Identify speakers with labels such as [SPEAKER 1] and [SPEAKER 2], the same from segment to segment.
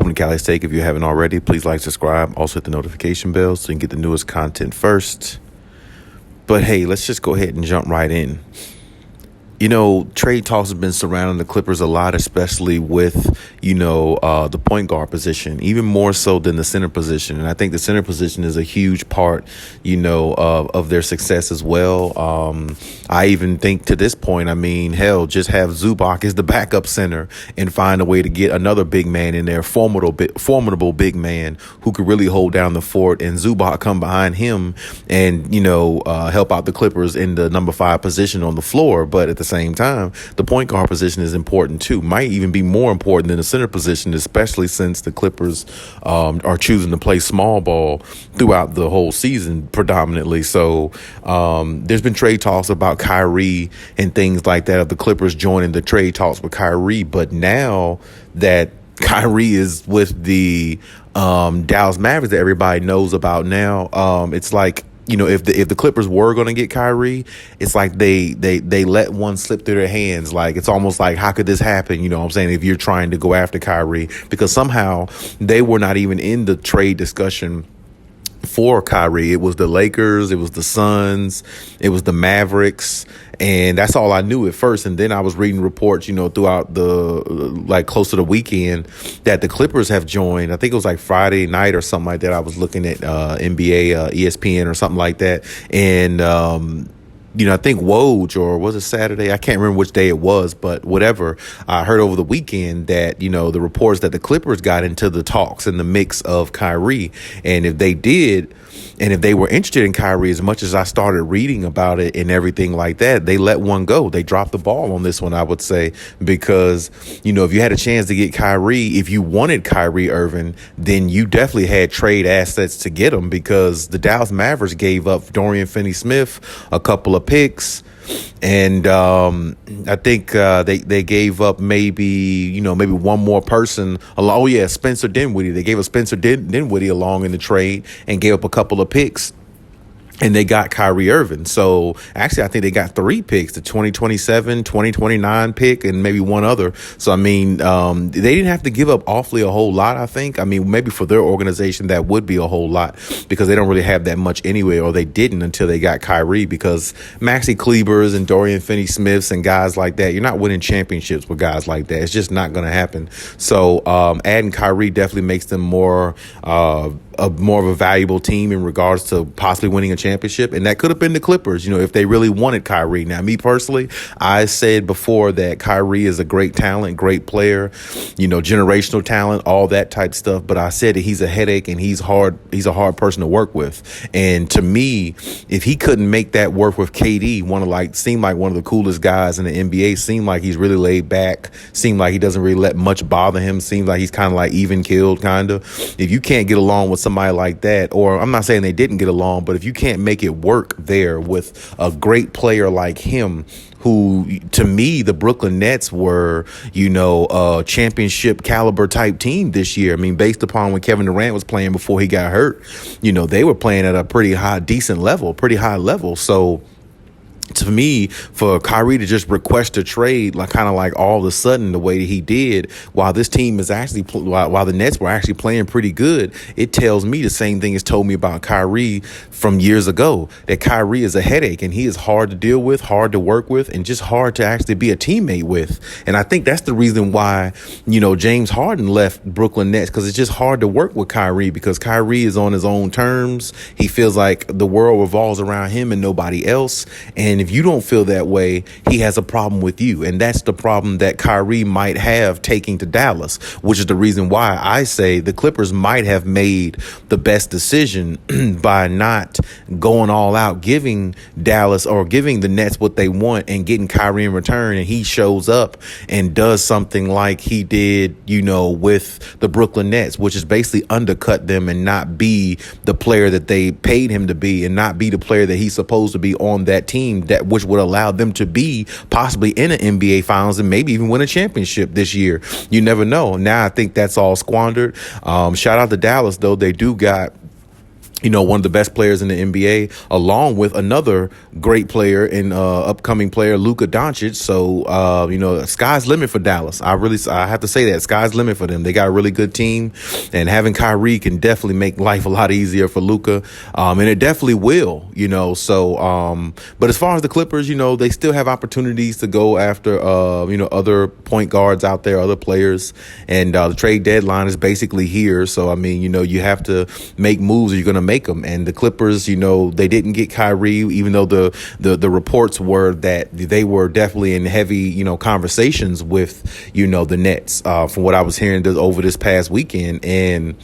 [SPEAKER 1] Welcome to Cali Steak. If you haven't already, please like, subscribe. Also hit the notification bell so you can get the newest content first. But hey, let's just go ahead and jump right in. You know, trade talks have been surrounding the Clippers a lot, especially with, the point guard position, even more so than the center position. And I think the center position is a huge part, of their success as well. I even think to this point, hell, just have Zubac as the backup center and find a way to get another big man in there, formidable big man who could really hold down the fort, and Zubac come behind him and, help out the Clippers in the number 5 position on the floor. But at the same time, the point guard position is important too. Might even be more important than the center position, especially since the Clippers are choosing to play small ball throughout the whole season predominantly. So there's been trade talks about Kyrie and things like that, of the Clippers joining the trade talks with Kyrie. But now that Kyrie is with the Dallas Mavericks that everybody knows about now, it's like, if the Clippers were going to get Kyrie, it's like they let one slip through their hands. Like, it's almost like, how could this happen? You know what I'm saying? If you're trying to go after Kyrie, because somehow they were not even in the trade discussion for Kyrie. It was the Lakers, it was the Suns, it was the Mavericks, and that's all I knew at first. And then I was reading reports, throughout close to the weekend, that the Clippers have joined. I think it was like Friday night or something like that. I was looking at NBA, ESPN or something like that, and I think Woj, or was it Saturday? I can't remember which day it was, but whatever. I heard over the weekend that, the reports that the Clippers got into the talks in the mix of Kyrie. And if they did, and if they were interested in Kyrie as much as I started reading about it and everything like that, they let one go. They dropped the ball on this one, I would say, because, if you had a chance to get Kyrie, if you wanted Kyrie Irving, then you definitely had trade assets to get him, because the Dallas Mavericks gave up Dorian Finney-Smith, a couple of picks, and I think they gave up maybe one more person. Oh yeah, Spencer Dinwiddie. They gave us Spencer Dinwiddie along in the trade and gave up a couple of picks. And they got Kyrie Irving. So actually, I think they got 3 picks, the 2027, 2029 pick, and maybe one other. So, they didn't have to give up awfully a whole lot, I think. Maybe for their organization, that would be a whole lot, because they don't really have that much anyway, or they didn't until they got Kyrie, because Maxi Klebers and Dorian Finney-Smiths and guys like that, you're not winning championships with guys like that. It's just not going to happen. So adding Kyrie definitely makes them more of a valuable team in regards to possibly winning a championship. And that could have been the Clippers, if they really wanted Kyrie. Now, me personally, I said before that Kyrie is a great talent, great player, generational talent, all that type stuff. But I said that he's a headache and he's a hard person to work with. And to me, if he couldn't make that work with KD, seemed like one of the coolest guys in the NBA, seemed like he's really laid back, seemed like he doesn't really let much bother him, seems like he's kind of like even keeled, kind of. If you can't get along with somebody like that, or I'm not saying they didn't get along, but if you can't make it work there with a great player like him, who, to me, the Brooklyn Nets were, a championship caliber type team this year. Based upon when Kevin Durant was playing before he got hurt, they were playing at a pretty high level. So to me, for Kyrie to just request a trade, kind of all of a sudden, the way that he did, while this team is actually, while the Nets were actually playing pretty good, it tells me the same thing it's told me about Kyrie from years ago, that Kyrie is a headache and he is hard to deal with, hard to work with, and just hard to actually be a teammate with. And I think that's the reason why, James Harden left Brooklyn Nets, because it's just hard to work with Kyrie, because Kyrie is on his own terms. He feels like the world revolves around him and nobody else. And if you don't feel that way, he has a problem with you. And that's the problem that Kyrie might have taking to Dallas, which is the reason why I say the Clippers might have made the best decision by not going all out, giving Dallas or giving the Nets what they want and getting Kyrie in return. And he shows up and does something like he did, with the Brooklyn Nets, which is basically undercut them and not be the player that they paid him to be, and not be the player that he's supposed to be on that team, that which would allow them to be possibly in an NBA Finals and maybe even win a championship this year. You never know. Now I think that's all squandered. Shout out to Dallas, though. They do got one of the best players in the NBA, along with another great player and upcoming player, Luka Doncic. So, sky's limit for Dallas. I have to say that sky's limit for them. They got a really good team, and having Kyrie can definitely make life a lot easier for Luka, and it definitely will. But as far as the Clippers, they still have opportunities to go after, other point guards out there, other players, and the trade deadline is basically here. So, you have to make moves or you're going to make them. And the Clippers, they didn't get Kyrie, even though the reports were that they were definitely in heavy, conversations with, the Nets, from what I was hearing over this past weekend. And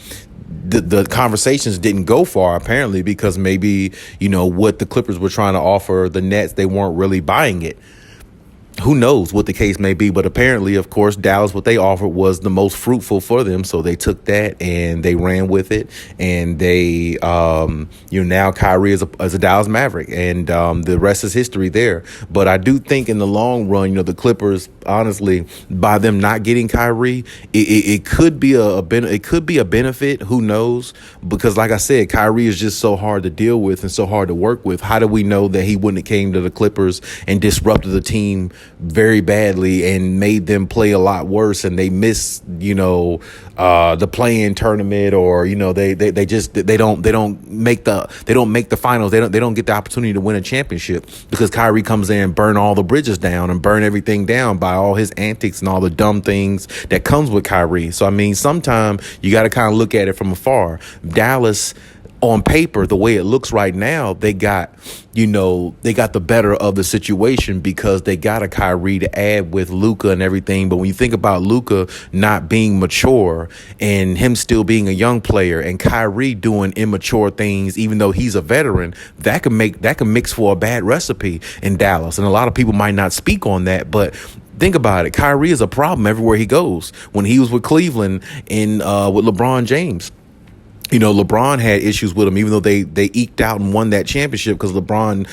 [SPEAKER 1] the conversations didn't go far, apparently, because maybe, what the Clippers were trying to offer the Nets, they weren't really buying it. Who knows what the case may be, but apparently, of course, Dallas, what they offered was the most fruitful for them. So they took that and they ran with it. And they, now Kyrie is a Dallas Maverick, and the rest is history there. But I do think in the long run, the Clippers, honestly, by them not getting Kyrie, it could be a benefit. Who knows? Because like I said, Kyrie is just so hard to deal with and so hard to work with. How do we know that he wouldn't have came to the Clippers and disrupted the team very badly and made them play a lot worse, and they miss the play-in tournament, or they don't make the finals, they don't get the opportunity to win a championship because Kyrie comes in and burn all the bridges down and burn everything down by all his antics and all the dumb things that comes with Kyrie. So sometimes you got to kind of look at it from afar. Dallas, on paper, the way it looks right now, they got the better of the situation because they got a Kyrie to add with Luka and everything. But when you think about Luka not being mature and him still being a young player and Kyrie doing immature things, even though he's a veteran, that can mix for a bad recipe in Dallas. And a lot of people might not speak on that, but think about it. Kyrie is a problem everywhere he goes. When he was with Cleveland and with LeBron James, LeBron had issues with him, even though they eked out and won that championship because him and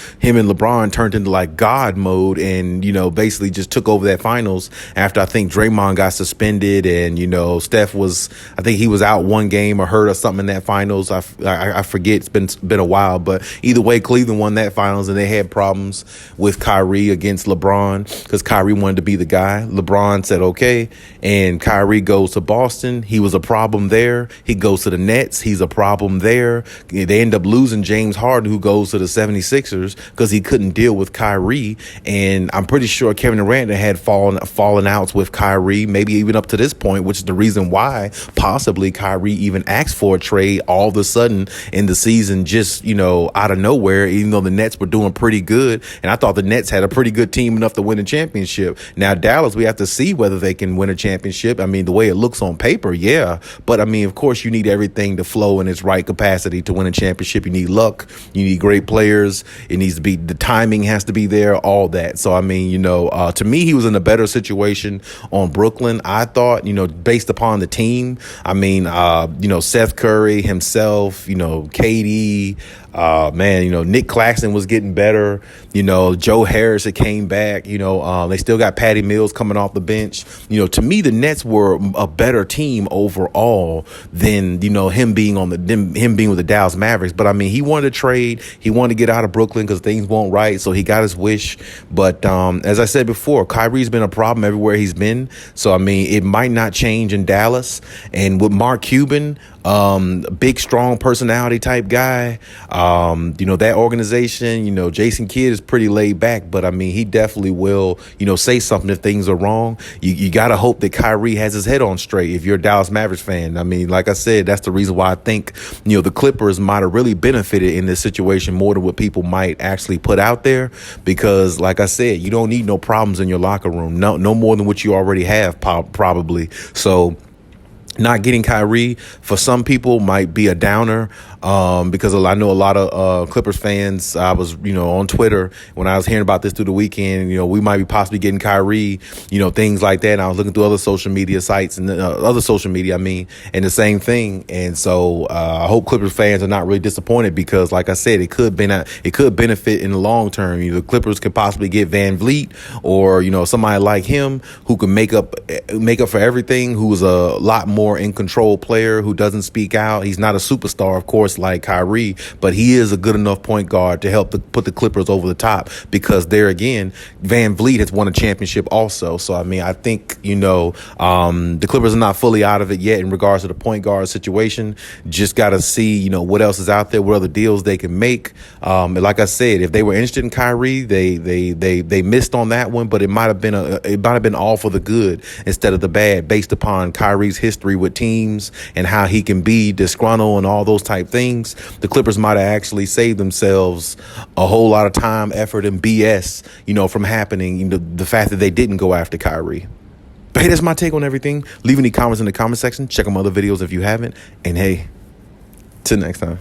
[SPEAKER 1] LeBron turned into like God mode and, basically just took over that finals after I think Draymond got suspended and, Steph I think he was out one game or hurt or something in that finals. I forget. It's been a while, but either way, Cleveland won that finals and they had problems with Kyrie against LeBron because Kyrie wanted to be the guy. LeBron said, okay. And Kyrie goes to Boston. He was a problem there. He goes to the Nets. He's a problem there. They end up losing James Harden, who goes to the 76ers because he couldn't deal with Kyrie. And I'm pretty sure Kevin Durant had fallen outs with Kyrie, maybe even up to this point, which is the reason why possibly Kyrie even asked for a trade all of a sudden in the season, just, out of nowhere, even though the Nets were doing pretty good. And I thought the Nets had a pretty good team enough to win a championship. Now, Dallas, we have to see whether they can win a championship. The way it looks on paper, yeah. But, of course, you need everything to flow in its right capacity to win a championship. You need luck. You need great players. It needs to be, the timing has to be there, all that. So, to me, he was in a better situation on Brooklyn. I thought, based upon the team, Seth Curry himself, KD, Nick Claxton was getting better. Joe Harris had came back. They still got Patty Mills coming off the bench. To me, the Nets were a better team overall than him being with the Dallas Mavericks. But he wanted to trade. He wanted to get out of Brooklyn because things weren't right. So he got his wish. But as I said before, Kyrie's been a problem everywhere he's been. So it might not change in Dallas. And with Mark Cuban, big, strong personality type guy. That organization, Jason Kidd is pretty laid back, but he definitely will, say something if things are wrong. You got to hope that Kyrie has his head on straight if you're a Dallas Mavericks fan. Like I said, that's the reason why I think, the Clippers might have really benefited in this situation more than what people might actually put out there. Because like I said, you don't need no problems in your locker room. No more than what you already have, probably. So not getting Kyrie for some people might be a downer, because I know a lot of Clippers fans. I was, on Twitter when I was hearing about this through the weekend. We might be possibly getting Kyrie, things like that. And I was looking through other social media sites and other social media, and the same thing. And so I hope Clippers fans are not really disappointed because, like I said, it could benefit in the long term. The Clippers could possibly get Van Vliet or somebody like him who can make up for everything. Who is a lot more in control player who doesn't speak out. He's not a superstar, of course. force like Kyrie, but he is a good enough point guard to help put the Clippers over the top, because there again, Van Vliet has won a championship also. So, I mean, I think, the Clippers are not fully out of it yet in regards to the point guard situation. Just got to see, what else is out there, what other deals they can make. And like I said, if they were interested in Kyrie, they missed on that one, but it might have been all for the good instead of the bad, based upon Kyrie's history with teams and how he can be disgruntled and all those type things. The Clippers might have actually saved themselves a whole lot of time, effort, and BS, from happening. The fact that they didn't go after Kyrie. But hey, that's my take on everything. Leave any comments in the comment section. Check out my other videos if you haven't. And hey, till next time.